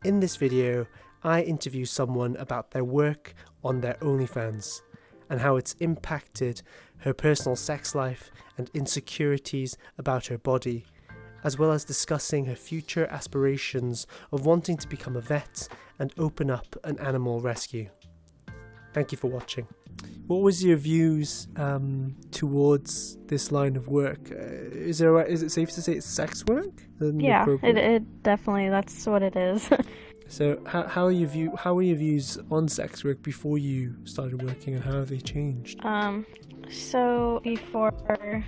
In this video, I interview someone about their work on their OnlyFans and how it's impacted her personal sex life and insecurities about her body, as well as discussing her future aspirations of wanting to become a vet and open up an animal rescue. Thank you for watching. What was your views towards this line of work? Is it safe to say it's sex work? Yeah, it definitely, that's what it is. So how were your views on sex work before you started working, and how have they changed? So before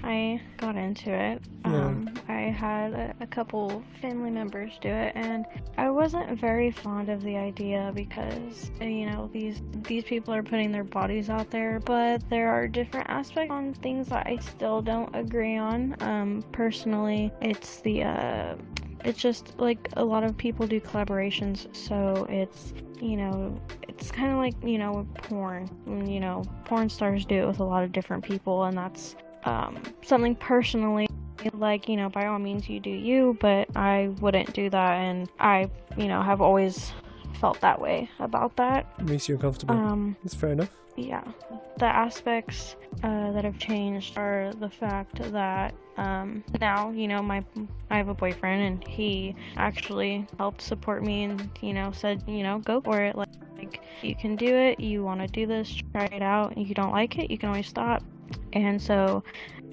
I got into it, I had a couple family members do it, and I wasn't very fond of the idea because, these people are putting their bodies out there, but there are different aspects on things that I still don't agree on. Personally, it's just like a lot of people do collaborations, so it's kind of like, porn. Porn stars do it with a lot of different people, and that's something personally, like, by all means you do you, but I wouldn't do that, and I, have always felt that way about that. It makes you uncomfortable. That's fair enough. Yeah. The aspects that have changed are the fact that now, I have a boyfriend, and he actually helped support me and, said, go for it. Like, you can do it. You want to do this, try it out. If you don't like it, you can always stop. And so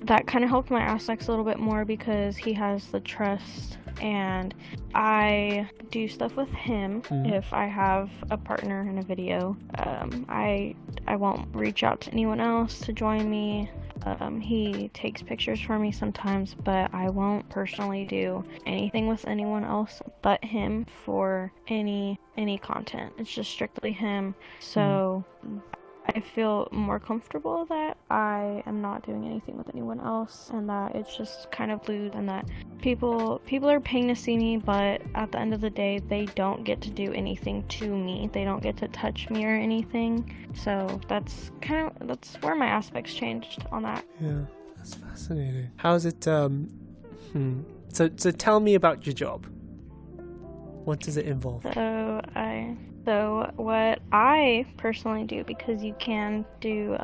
that kind of helped my aspects a little bit more because he has the trust, and I do stuff with him. If I have a partner in a video, I won't reach out to anyone else to join me. He takes pictures for me sometimes, but I won't personally do anything with anyone else but him for any content. It's just strictly him. So I feel more comfortable that I am not doing anything with anyone else, and that it's just kind of loose, and that people are paying to see me, but at the end of the day, they don't get to do anything to me. They don't get to touch me or anything. So that's where my aspects changed on that. Yeah, that's fascinating. How's it? So tell me about your job. What does it involve? So what I personally do, because you can do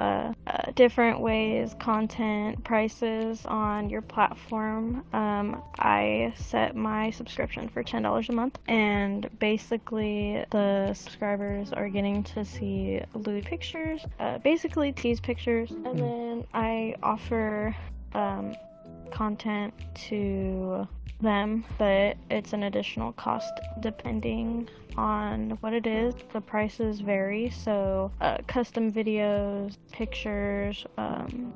different ways, content, prices on your platform, I set my subscription for $10 a month, and basically the subscribers are getting to see lewd pictures, basically tease pictures, and then I offer content to them, but it's an additional cost depending on what it is. The prices vary, so custom videos, pictures,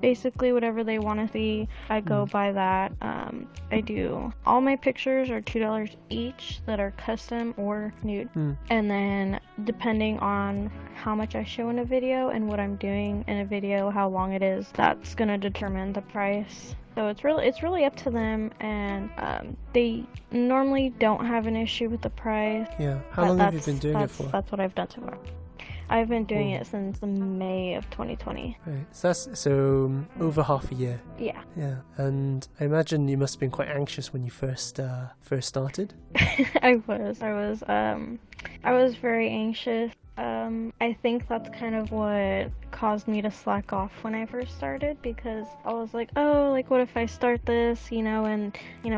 basically whatever they want to see, I go by that. I do, all my pictures are $2 each that are custom or nude, and then depending on how much I show in a video and what I'm doing in a video, how long it is, that's gonna determine the price. So it's really up to them, and they normally don't have an issue with the price. Yeah. How long have you been doing it for? That's what I've done so far. I've been doing it since May of 2020. Right. So that's over half a year. Yeah. Yeah. And I imagine you must have been quite anxious when you first started. I was very anxious. I think that's kind of what caused me to slack off when I first started, because I was like, what if I start this, and,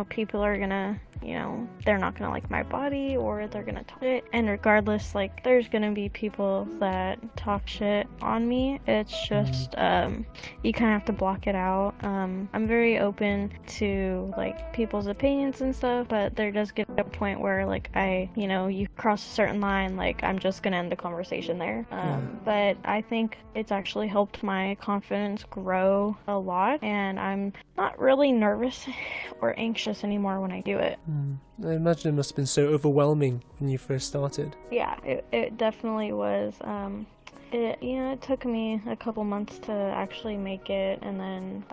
people are gonna, they're not gonna like my body, or they're gonna talk shit, and regardless, there's gonna be people that talk shit on me. It's just, you kind of have to block it out. I'm very open to, people's opinions and stuff, but there does get a point where, you cross a certain line, I'm just gonna end the conversation there. But I think it's actually helped my confidence grow a lot, and I'm not really nervous or anxious anymore when I do it. I imagine it must have been so overwhelming when you first started. Yeah, it definitely was. It took me a couple months to actually make it, and then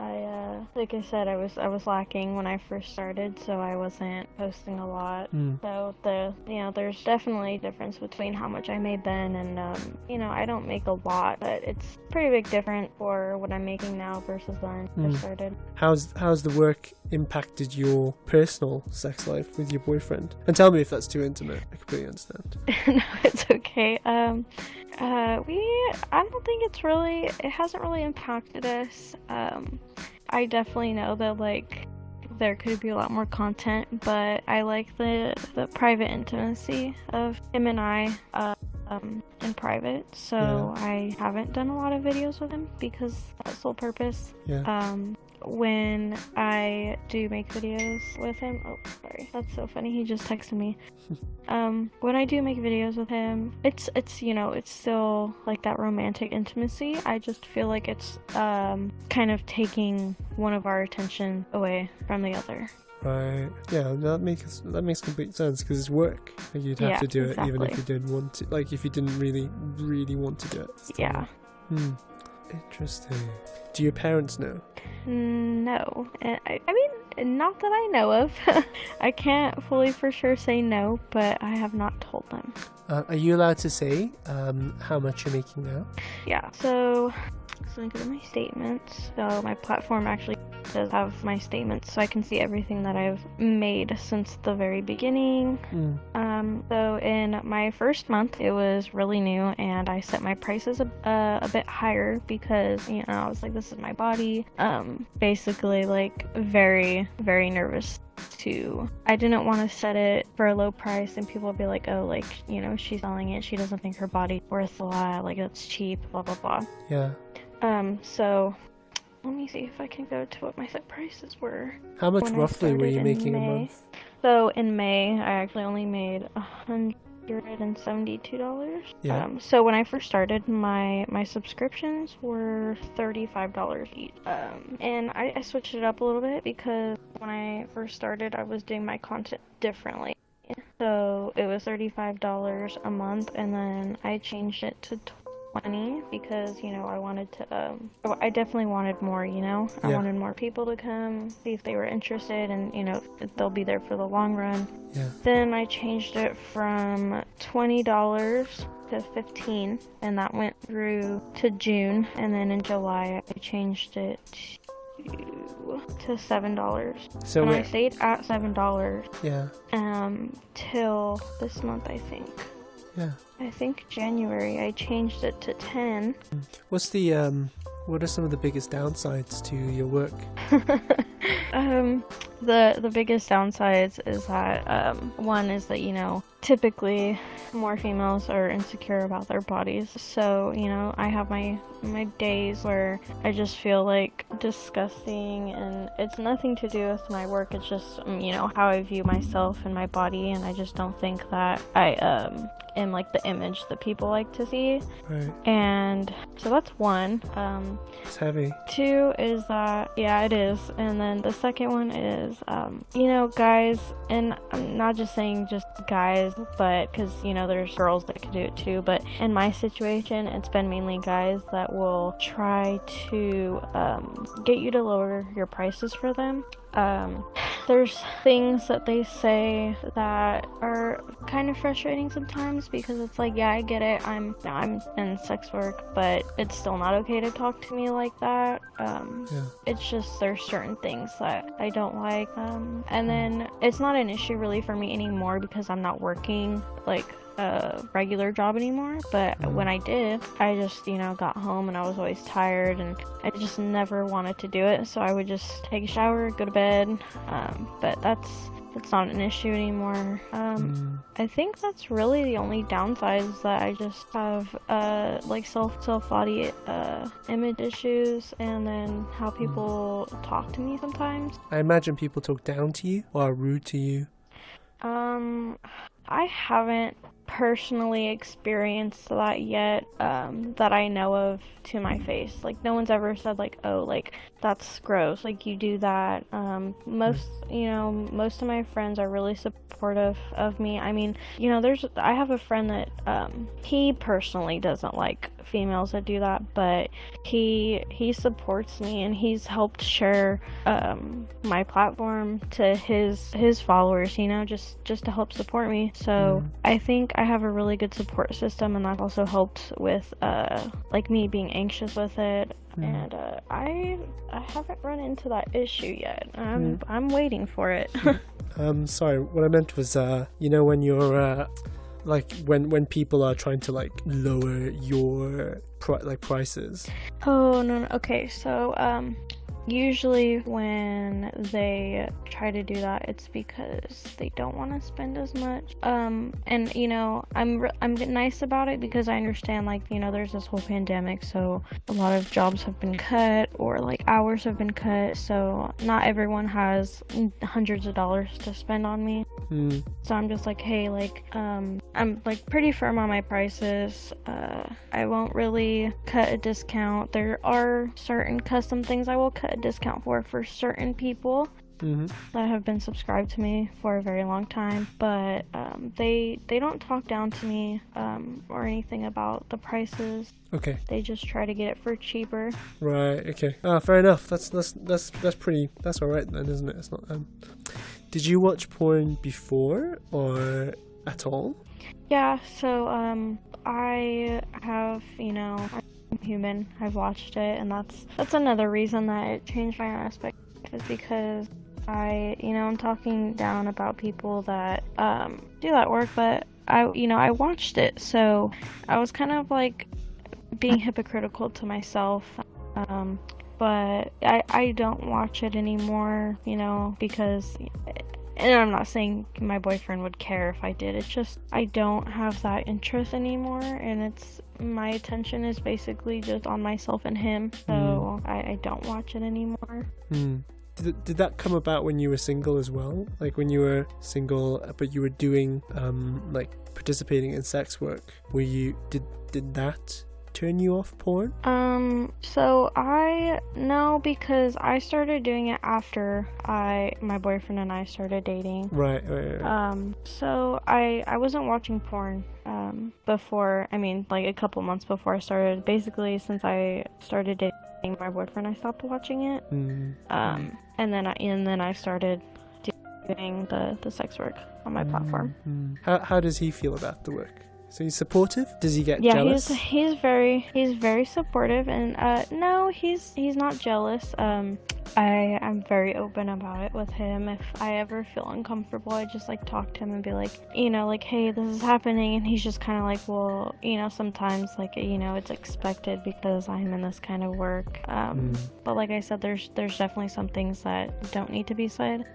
like I said, I was lacking when I first started, so I wasn't posting a lot. So there's definitely a difference between how much I made then, and I don't make a lot, but it's pretty big difference for what I'm making now versus when I first started. How's the work impacted your personal sex life with your boyfriend? And tell me if that's too intimate. I completely understand. No, it's okay. I don't think it hasn't really impacted us. I definitely know that, like, there could be a lot more content, but I like the private intimacy of him and I in private, so I haven't done a lot of videos with him because that's sole purpose. When I do make videos with him, oh sorry, that's so funny, he just texted me. When I do make videos with him, it's it's still like that romantic intimacy. I just feel like it's kind of taking one of our attention away from the other. Right. Yeah, that makes complete sense, because it's work. You'd have to do it even if you didn't want to. Like, if you didn't really want to do it. Yeah. Interesting. Do your parents know? No. I mean, not that I know of. I can't fully for sure say no, but I have not told them. Are you allowed to say how much you're making now? Yeah. So I go to my statements. So my platform actually does have my statements, so I can see everything that I've made since the very beginning. So in my first month, it was really new, and I set my prices a bit higher because, I was like, this is my body. Basically, like, very, very nervous I didn't want to set it for a low price and people would be like, oh, like, she's selling it, she doesn't think her body's worth a lot, like, it's cheap, blah blah blah. Yeah. So let me see if I can go to what my set prices were. How much roughly were you making a month? So in May, I actually only made $172. Yeah. So when I first started, my subscriptions were $35 each. And I switched it up a little bit because when I first started, I was doing my content differently. So it was $35 a month, and then I changed it to $20 because, I wanted to, I definitely wanted more, I wanted more people to come, see if they were interested, and, if they'll be there for the long run. Yeah. Then I changed it from $20 to $15, and that went through to June, and then in July I changed it to $7. So and I stayed at $7. Yeah. Till this month, I think. Yeah. I think January I changed it to 10. What are some of the biggest downsides to your work? The biggest downsides is that one is that typically more females are insecure about their bodies, so I have my days where I just feel like disgusting, and it's nothing to do with my work, it's just how I view myself and my body, and I just don't think that I am like the image that people like to see. Right. And so that's one. It's heavy. Two is that, yeah, it is. And then the second one is, guys, and I'm not just saying just guys, but because, there's girls that can do it too, but in my situation, it's been mainly guys that will try to get you to lower your prices for them. There's things that they say that are kind of frustrating sometimes because it's like, yeah, I get it, I'm in sex work, but it's still not okay to talk to me like that. It's just there's certain things that I don't like. And then it's not an issue really for me anymore because I'm not working like a regular job anymore, but when I did, I just got home and I was always tired and I just never wanted to do it, so I would just take a shower, go to bed, but that's not an issue anymore. I think that's really the only downsides, that I just have like self-body image issues, and then how people talk to me sometimes. I imagine people talk down to you or are rude to you. I haven't personally experienced that yet, that I know of to my face. Like, no one's ever said like, oh, like, that's gross, like, you do that. Most of my friends are really supportive of me. I mean, I have a friend that he personally doesn't like females that do that, but he supports me, and he's helped share my platform to his followers, you know, just to help support me. So I think I have a really good support system, and that also helped with like me being anxious with it. And I haven't run into that issue yet. I'm waiting for it. Sorry, what I meant was you know, when you're like when people are trying to like lower your prices. Oh no. Okay, so usually when they try to do that, it's because they don't want to spend as much. And you know, I'm nice about it because I understand, like, you know, there's this whole pandemic, so a lot of jobs have been cut, or like hours have been cut, so not everyone has hundreds of dollars to spend on me. So I'm just like, hey, like, I'm like pretty firm on my prices. I won't really cut a discount. There are certain custom things I will cut a discount for certain people that have been subscribed to me for a very long time, but they don't talk down to me or anything about the prices. Okay. They just try to get it for cheaper. Right. Okay. Fair enough. That's all right then, isn't it? It's not. Did you watch porn before or at all? Yeah. So I have, you know, I'm human. I've watched it, and that's another reason that it changed my aspect, is because I'm talking down about people that do that work, but I watched it, so I was kind of like being hypocritical to myself. But I don't watch it anymore, you know, because, and I'm not saying my boyfriend would care if I did, it's just I don't have that interest anymore, and my attention is basically just on myself and him, so I don't watch it anymore. Did that come about when you were single as well? Like when you were single, but you were doing like participating in sex work? Did that turn you off porn? So no, because I started doing it after my boyfriend and I started dating. Right. So I wasn't watching porn before. I mean, like a couple months before I started. Basically, since I started dating my boyfriend, I stopped watching it. And then I started doing the sex work on my platform. How does he feel about the work? So he's supportive? Does he get jealous? Yeah, he's very supportive, and no, he's not jealous. I'm very open about it with him. If I ever feel uncomfortable, I just like talk to him and be like, you know, like, hey, this is happening, and he's just kind of like, well, you know, sometimes, like, you know, it's expected because I'm in this kind of work. But like I said, there's definitely some things that don't need to be said.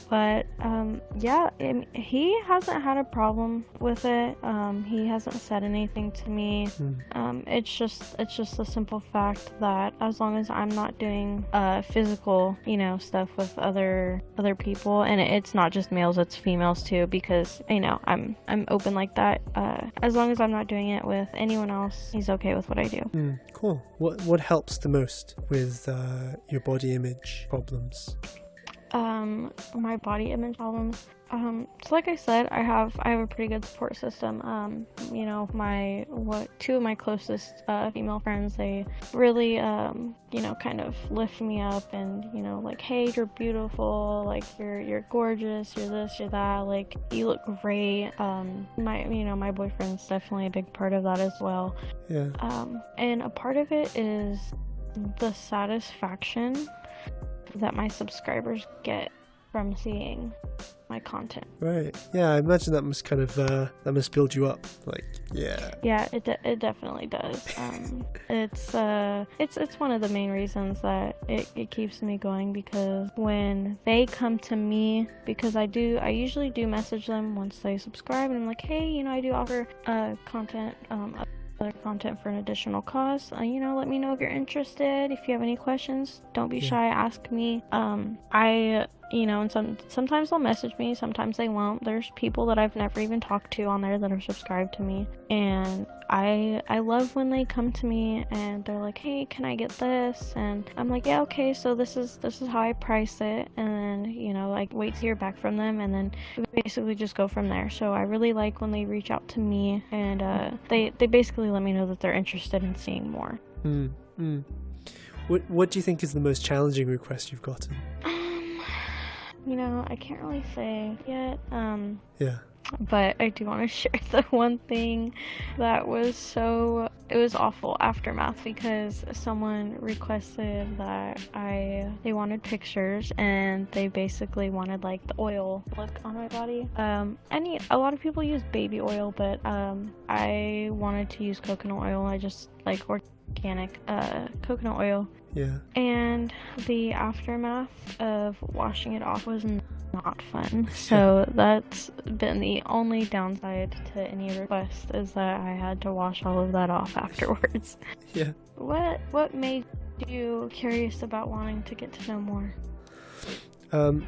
But yeah, he hasn't had a problem with it. He hasn't said anything to me. It's just the simple fact that as long as I'm not doing physical, you know, stuff with other people, and it's not just males, it's females too, because, you know, I'm open like that. As long as I'm not doing it with anyone else, he's okay with what I do. Cool. What helps the most with your body image problems? My body image problems. So like I said, I have a pretty good support system. You know, two of my closest female friends, they really you know, kind of lift me up, and, you know, like, hey, you're beautiful, like, you're gorgeous, you're this, you're that, like, you look great. My boyfriend's definitely a big part of that as well. Yeah. And a part of it is the satisfaction that my subscribers get from seeing my content. Right. Yeah, I imagine that must kind of that must build you up. Like, yeah. Yeah, it definitely does. It's one of the main reasons that it keeps me going, because when they come to me, because I usually do message them once they subscribe, and I'm like, hey, you know, I do offer content, other content for an additional cost. You know, let me know if you're interested. If you have any questions, don't be shy, ask me. and sometimes they'll message me, sometimes they won't. There's people that I've never even talked to on there that are subscribed to me, and I love when they come to me and they're like, hey, can I get this? And I'm like, yeah, okay, so this is how I price it, and then I wait to hear back from them, and then we basically just go from there. So I really like when they reach out to me, and they basically let me know that they're interested in seeing more. What do you think is the most challenging request you've gotten? I can't really say yet. Yeah. But I do want to share the one thing that was it was awful aftermath, because someone requested that they wanted pictures, and they basically wanted like the oil look on my body. A lot of people use baby oil, but I wanted to use coconut oil. I just like organic coconut oil. Yeah. And the aftermath of washing it off was not fun. So that's been the only downside to any request, is that I had to wash all of that off afterwards. Yeah. What made you curious about wanting to get to know more?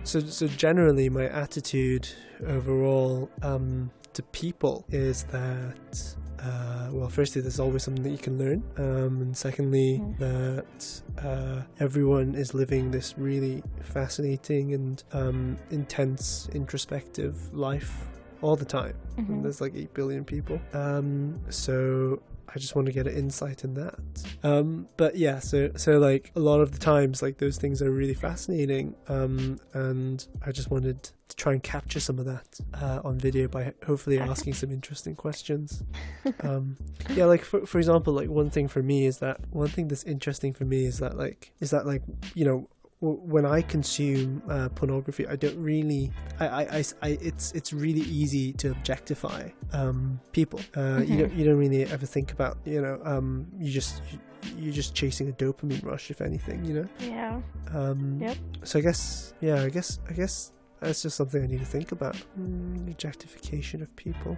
So generally my attitude overall to people is that firstly, there's always something that you can learn, and secondly, that everyone is living this really fascinating and intense, introspective life all the time. And there's like 8 billion people, so I just want to get an insight in that. But yeah, so like a lot of the times, like those things are really fascinating, and I just wanted to try and capture some of that on video by hopefully asking some interesting questions. Yeah, like for example, like one thing that's interesting for me is that like when I consume pornography, I don't really, it's really easy to objectify people. You don't really ever think about, you're just chasing a dopamine rush, if anything, Yeah. Yep. So I guess that's just something I need to think about. Objectification of people.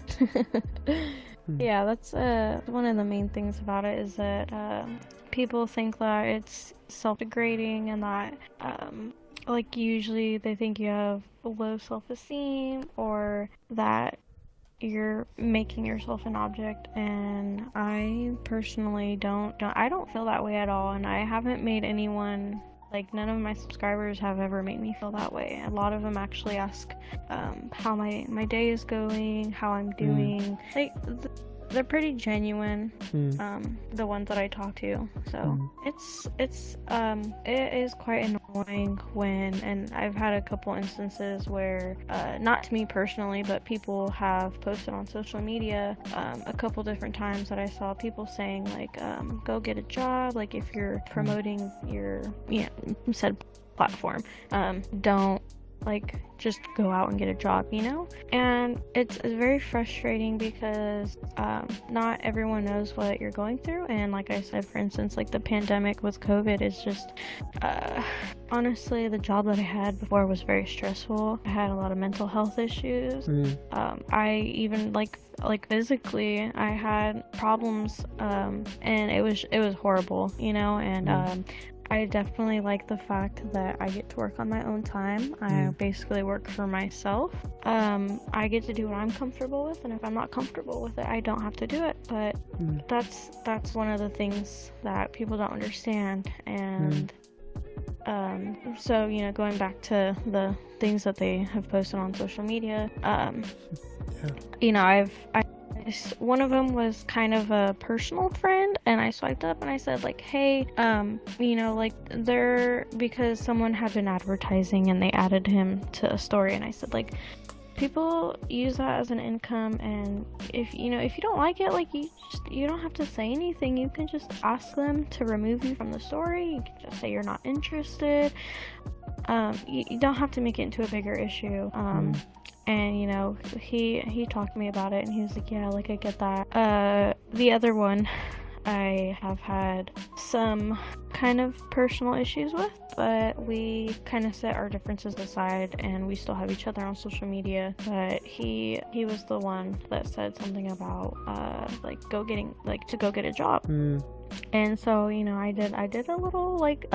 Yeah, that's one of the main things about it, is that people think that it's self-degrading, and that like usually they think you have low self-esteem, or that you're making yourself an object, and I personally don't feel that way at all, and I haven't made anyone, like none of my subscribers have ever made me feel that way. A lot of them actually ask how my day is going, how I'm doing. Like they're pretty genuine, the ones that I talk to. So it is quite annoying and I've had a couple instances where, not to me personally, but people have posted on social media a couple different times that I saw people saying like, go get a job, like if you're promoting your said platform, don't like just go out and get a job, and it's very frustrating because not everyone knows what you're going through. And like I said, for instance, like the pandemic with COVID is just honestly, the job that I had before was very stressful. I had a lot of mental health issues. I even like physically I had problems, and it was horrible, and I definitely like the fact that I get to work on my own time. I basically work for myself. I get to do what I'm comfortable with, and if I'm not comfortable with it, I don't have to do it. But that's one of the things that people don't understand. And so going back to the things that they have posted on social media, one of them was kind of a personal friend, and I swiped up and I said like, hey, because someone had been advertising and they added him to a story, and I said like, people use that as an income, and if you don't like it, like you don't have to say anything. You can just ask them to remove you from the story. You can just say you're not interested. You don't have to make it into a bigger issue. And he talked to me about it, and he was like, yeah, like I get that. The other one I have had some kind of personal issues with, but we kind of set our differences aside, and we still have each other on social media. But he was the one that said something about to go get a job. And so, I did a little like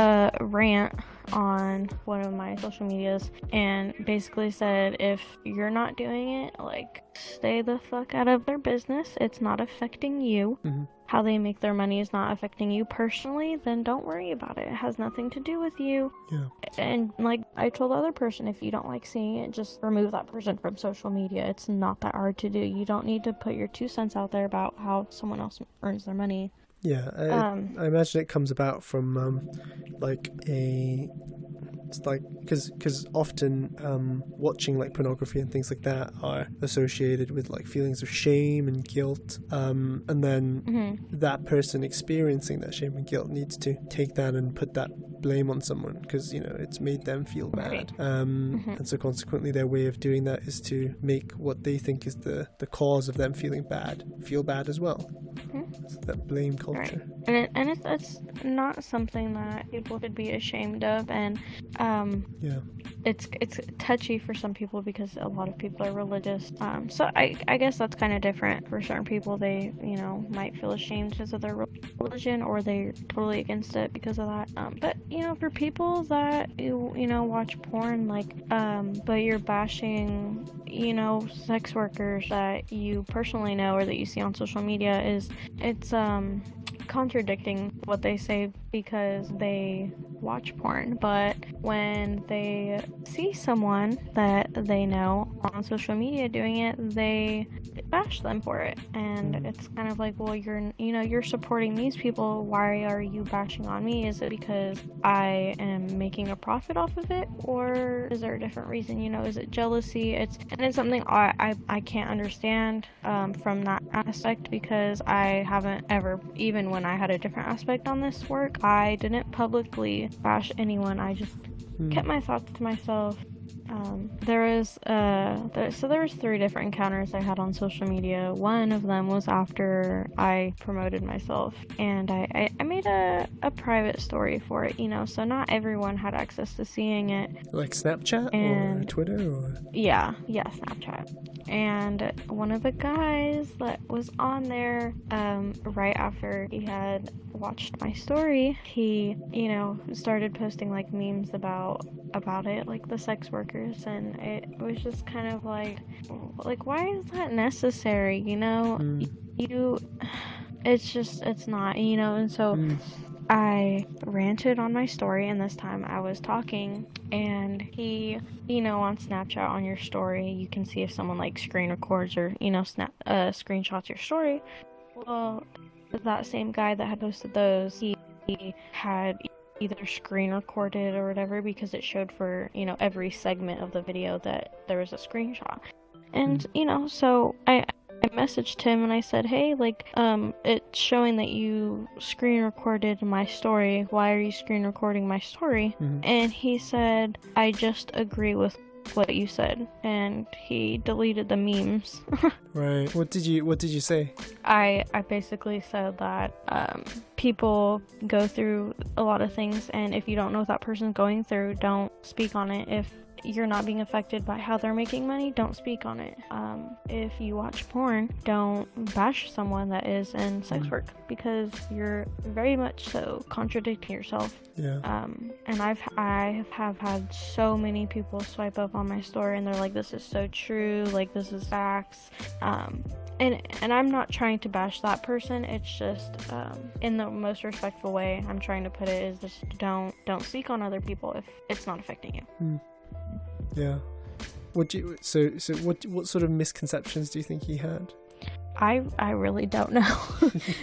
rant on one of my social medias and basically said, if you're not doing it, like, stay the fuck out of their business. It's not affecting you. How they make their money is not affecting you personally, then don't worry about it. It has nothing to do with you. Yeah. And like I told the other person, if you don't like seeing it, just remove that person from social media. It's not that hard to do. You don't need to put your 2 cents out there about how someone else earns their money. Yeah, I imagine it comes about from it's like because often watching like pornography and things like that are associated with like feelings of shame and guilt, and then that person experiencing that shame and guilt needs to take that and put that blame on someone because it's made them feel bad, and so consequently their way of doing that is to make what they think is the cause of them feeling bad feel bad as well. So that blame culture, right. And it's not something that people could be ashamed of, and it's touchy for some people because a lot of people are religious, so I guess that's kind of different for certain people. They might feel ashamed because of their religion, or they're totally against it because of that, but for people that watch porn, like but you're bashing sex workers that you personally know or that you see on social media, it's contradicting what they say because they watch porn, but when they see someone that they know on social media doing it, they bash them for it. And it's kind of like, well, you're supporting these people, why are you bashing on me? Is it because I am making a profit off of it, or is there a different reason? Is it jealousy? It's something I can't understand from that aspect, because I haven't ever, even when I had a different aspect on this work, I didn't publicly bash anyone. I just kept my thoughts to myself. There was 3 different encounters I had on social media. One of them was after I promoted myself, and I made a private story for it, so not everyone had access to seeing it. Like Snapchat or Twitter or? Yeah, Snapchat. And one of the guys that was on there, right after he had watched my story, he, started posting like memes about it, like the sex workers, and it was just kind of like why is that necessary? It's not, and so I ranted on my story, and this time I was talking, and he, on Snapchat, on your story, you can see if someone like screen records or, screenshots your story. Well, that same guy that had posted those, he had either screen recorded or whatever, because it showed for, every segment of the video that there was a screenshot. And, so I messaged him and I said, hey, it's showing that you screen recorded my story. Why are you screen recording my story? And he said, I just agree with what you said, and he deleted the memes. Right. What did you say? I basically said that people go through a lot of things, and if you don't know what that person's going through, don't speak on it. If you're not being affected by how they're making money, don't speak on it. If you watch porn, don't bash someone that is in sex work, because you're very much so contradicting yourself. Yeah. And I have had so many people swipe up on my story, and they're like, this is so true, like, this is facts. And I'm not trying to bash that person. It's just in the most respectful way I'm trying to put it is just don't speak on other people if it's not affecting you. Yeah. What sort of misconceptions do you think he had? I really don't know.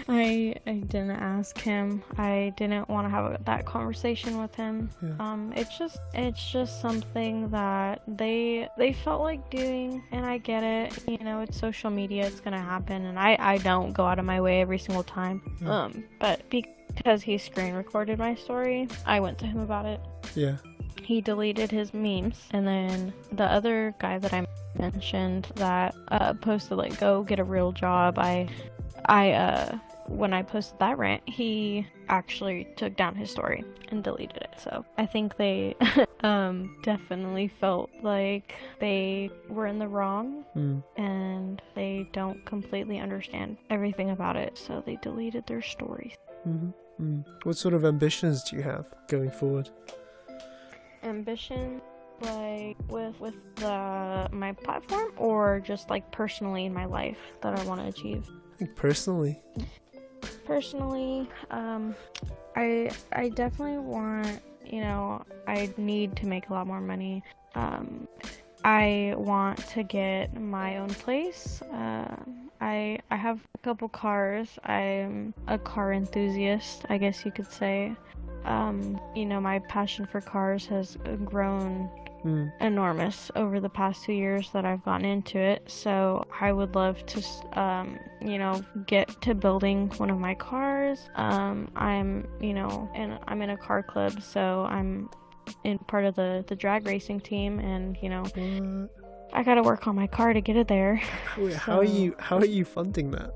I didn't ask him. I didn't want to have that conversation with him. Yeah. It's just something that they felt like doing, and I get it. It's social media. It's gonna happen, and I don't go out of my way every single time. Yeah. But because he screen recorded my story, I went to him about it. Yeah. He deleted his memes, and then the other guy that I mentioned that posted like, go get a real job, I when I posted that rant, he actually took down his story and deleted it. So I think they definitely felt like they were in the wrong, and they don't completely understand everything about it, so they deleted their stories. What sort of ambitions do you have going forward? Ambition, like with my platform, or just like personally in my life that I want to achieve? I think personally. Personally, I definitely want, I need to make a lot more money. I want to get my own place. I have a couple cars. I'm a car enthusiast, I guess you could say. My passion for cars has grown enormous over the past 2 years that I've gotten into it. So I would love to, get to building one of my cars. I'm in a car club, so I'm in part of the drag racing team, and I gotta work on my car to get it there. Wait, how are you funding that?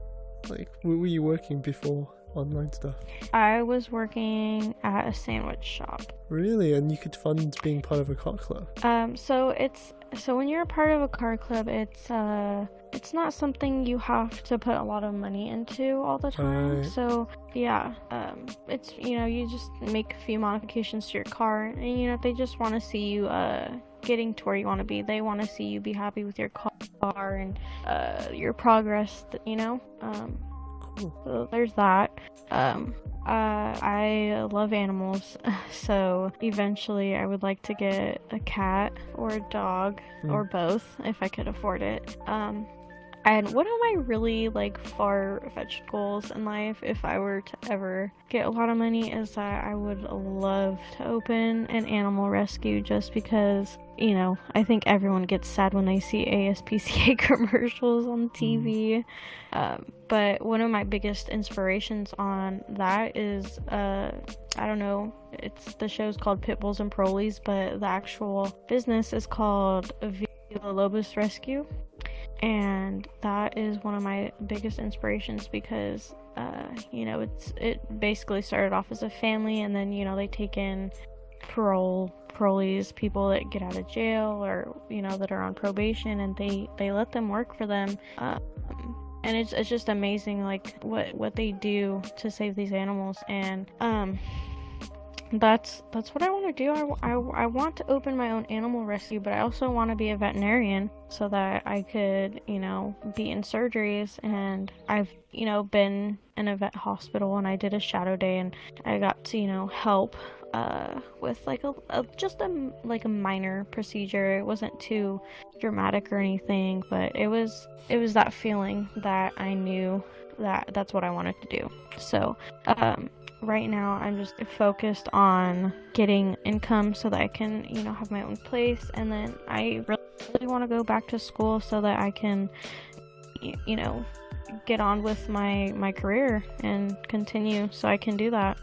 Like, where were you working before online stuff? I was working at a sandwich shop. Really? And you could fund being part of a car club? So when you're a part of a car club, it's not something you have to put a lot of money into all the time. Right. So yeah, it's you just make a few modifications to your car, and they just want to see you getting to where you want to be. They want to see you be happy with your car and your progress. Cool. So there's that. I love animals, so eventually I would like to get a cat or a dog or both if I could afford it. And one of my really far-fetched goals in life, if I were to ever get a lot of money, is that I would love to open an animal rescue, just because, I think everyone gets sad when they see ASPCA commercials on TV. But one of my biggest inspirations on that is, I don't know, the show's called Pitbulls and Prolies, but the actual business is called Villalobos Rescue. And that is one of my biggest inspirations because, it basically started off as a family, and then, they take in parolees, people that get out of jail or, that are on probation, and they let them work for them. And it's just amazing, what they do to save these animals. And, that's what I want to do. I want to open my own animal rescue, but I also want to be a veterinarian so that I could, be in surgeries. And I've, been in a vet hospital, and I did a shadow day, and I got to, help with a minor procedure. It wasn't too dramatic or anything, but it was that feeling that I knew that that's what I wanted to do. So, right now I'm just focused on getting income so that I can, have my own place, and then I really want to go back to school so that I can, get on with my career and continue so I can do that.